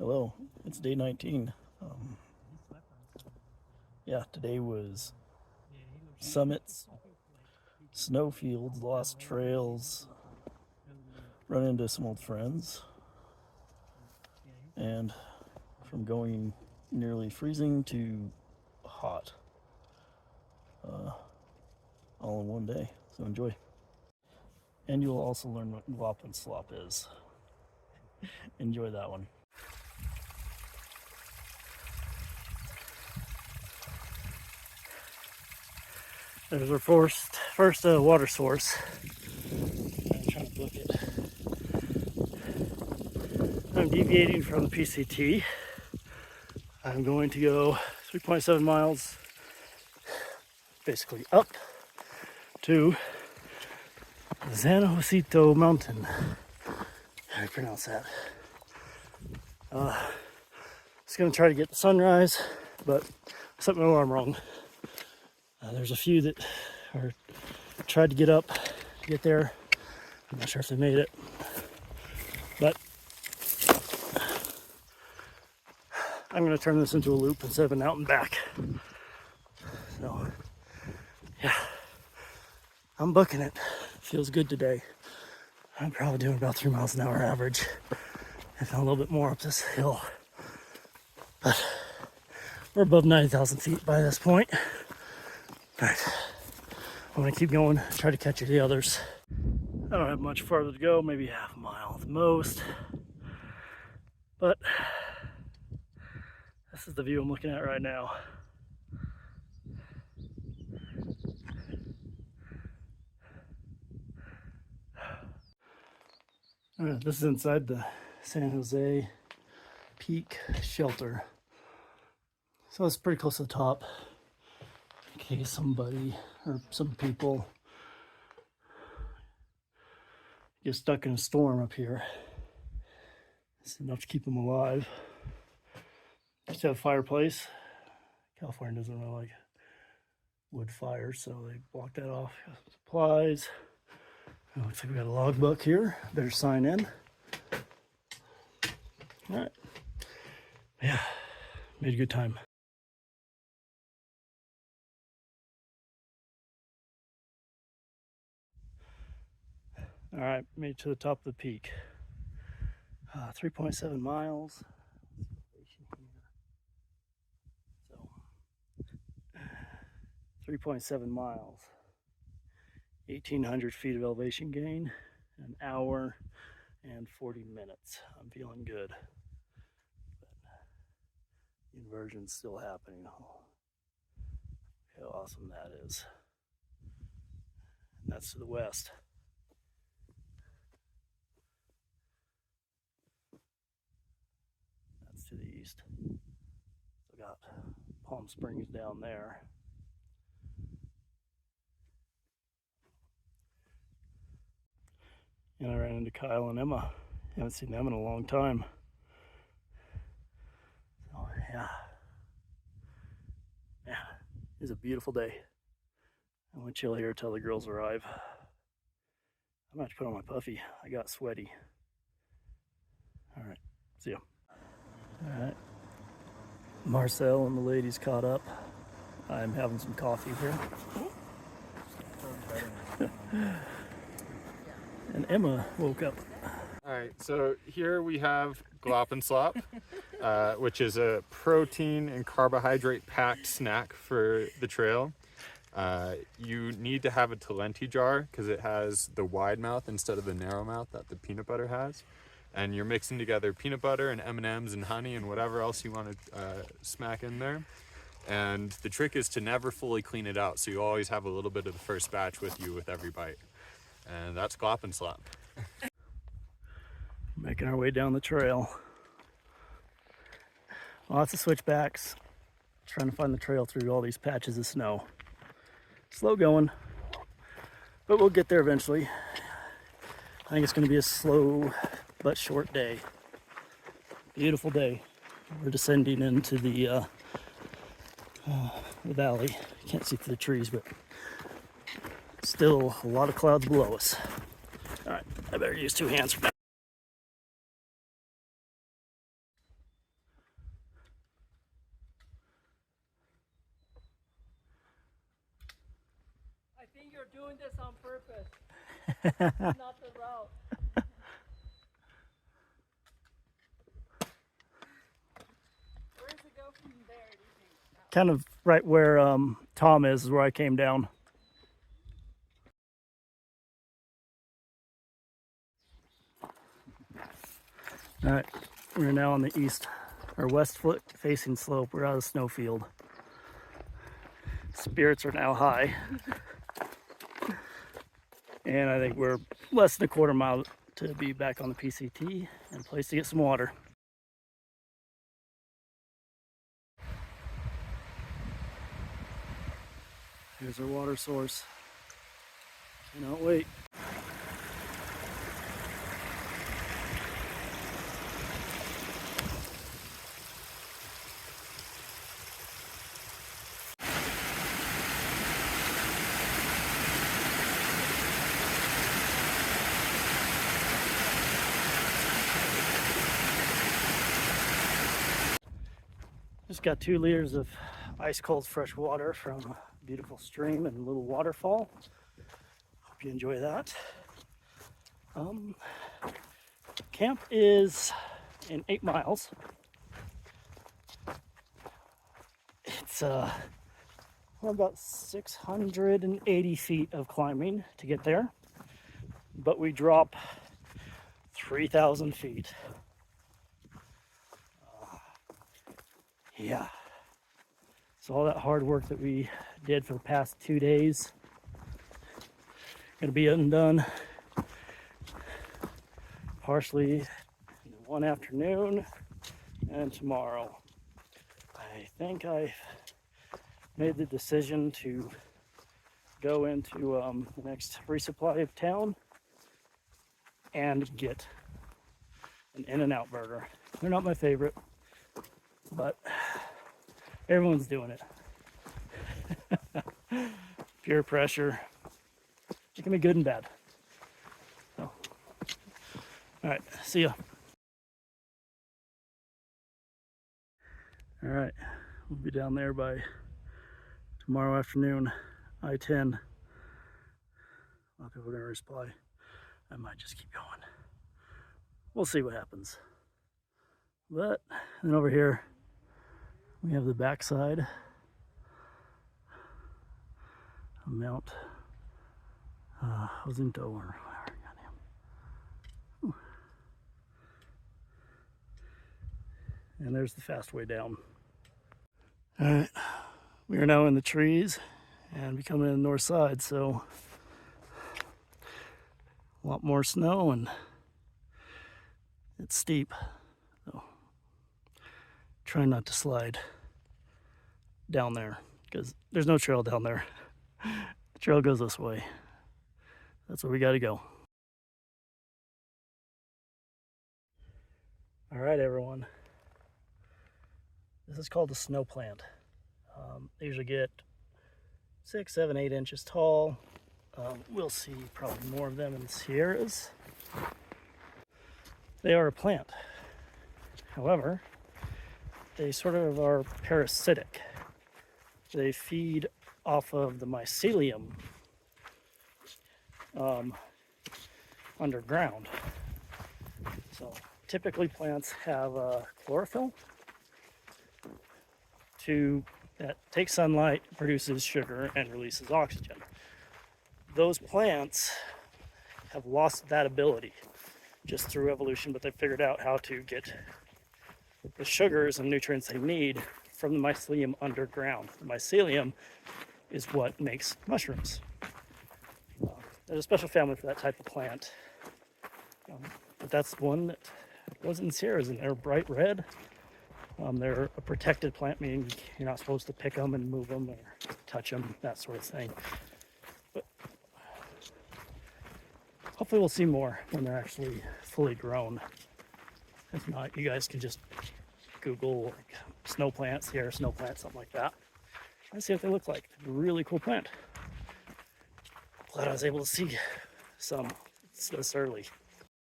Hello, it's day 19. Yeah, today was summits, snowfields, lost trails, run into some old friends, and from going nearly freezing to hot, all in one day. So enjoy. And you'll also learn what glop and slop is. Enjoy that one. There's our first water source. I'm trying to book it. I'm deviating from the PCT. I'm going to go 3.7 miles, basically up to San Josito Mountain. How do I pronounce that? Just gonna try to get the sunrise, but I set my alarm wrong. There's a few that are tried to get up to get there. I'm not sure if they made it, but I'm gonna turn this into a loop instead of an out and back. So yeah, I'm booking it. Feels good today. I'm probably doing about 3 miles an hour average, if not a little bit more up this hill. But we're above 90,000 feet by this point. But I'm gonna keep going, try to catch the others. I don't have much farther to go, maybe half a mile at the most. But this is the view I'm looking at right now. This is inside the San Jose Peak Shelter. So it's pretty close to the top. In case somebody or some people get stuck in a storm up here. It's enough to keep them alive. Just have a fireplace. California doesn't really like wood fires, so they block that off. Supplies. Oh, looks like we got a logbook here. Better sign in. All right. Yeah, made a good time. All right, made it to the top of the peak. 3.7 miles. So, 3.7 miles. 1,800 feet of elevation gain, an hour and 40 minutes. I'm feeling good. But the inversion's still happening. How awesome that is. And that's to the west. That's to the east. So got Palm Springs down there. And I ran into Kyle and Emma. Haven't seen them in a long time. So yeah. Yeah, it's a beautiful day. I'm gonna chill here till the girls arrive. I'm gonna have to put on my puffy. I got sweaty. All right, see ya. All right, Marcel and the ladies caught up. I'm having some coffee here. And Emma woke up. All right, so here we have glop and slop, which is a protein and carbohydrate packed snack for the trail. You need to have a Talenti jar because it has the wide mouth instead of the narrow mouth that the peanut butter has. And you're mixing together peanut butter and M&Ms and honey and whatever else you want to smack in there. And the trick is to never fully clean it out, so you always have a little bit of the first batch with you with every bite. And that's glop and slop. Making our way down the trail. Lots of switchbacks. Trying to find the trail through all these patches of snow. Slow going, but we'll get there eventually. I think it's going to be a slow but short day. Beautiful day. We're descending into the valley. Can't see through the trees, but still a lot of clouds below us. All right, I better use two hands for that. think you're doing this on purpose. Not the route. Where does it go from there, do you think? Kind of right where Tom is where I came down. All right, we're now on the east or west foot facing slope. We're out of the snowfield. Spirits are now high. And I think we're less than a quarter mile to be back on the PCT and a place to get some water. Here's our water source. Cannot wait. Just got 2 liters of ice cold fresh water from a beautiful stream and a little waterfall. Hope you enjoy that. Camp is in 8 miles. It's about 680 feet of climbing to get there, but we drop 3,000 feet. Yeah. So all that hard work that we did for the past 2 days gonna be undone partially in one afternoon and tomorrow. I think I made the decision to go into the next resupply of town and get an In-N-Out burger. They're not my favorite, but everyone's doing it. Peer pressure. It can be good and bad. So, all right, see ya. All right, we'll be down there by tomorrow afternoon, I-10. A lot of people are gonna reply. I might just keep going. We'll see what happens. But then over here, we have the backside of Mount Jacinto or whatever. Goddamn. And there's the fast way down. All right, we are now in the trees and becoming in the north side, so a lot more snow and it's steep. So try not to slide down there because there's no trail down there. The trail goes this way. That's where we got to go. All right, everyone. This is called a snow plant. They usually get 6, 7, 8 inches tall. We'll see probably more of them in the Sierras. They are a plant. However, they sort of are parasitic. They feed off of the mycelium underground. So typically plants have chlorophyll that takes sunlight, produces sugar, and releases oxygen. Those plants have lost that ability just through evolution, but they figured out how to get the sugars and nutrients they need from the mycelium underground. The mycelium is what makes mushrooms. There's a special family for that type of plant, but that's one that goes in the Sierras, and they're bright red. They're a protected plant, meaning you're not supposed to pick them and move them or touch them, that sort of thing. But hopefully we'll see more when they're actually fully grown. If not, you guys can just Google like snow plants, Sierra snow plant, something like that, and see what they look like. It's a really cool plant. Glad I was able to see some this early.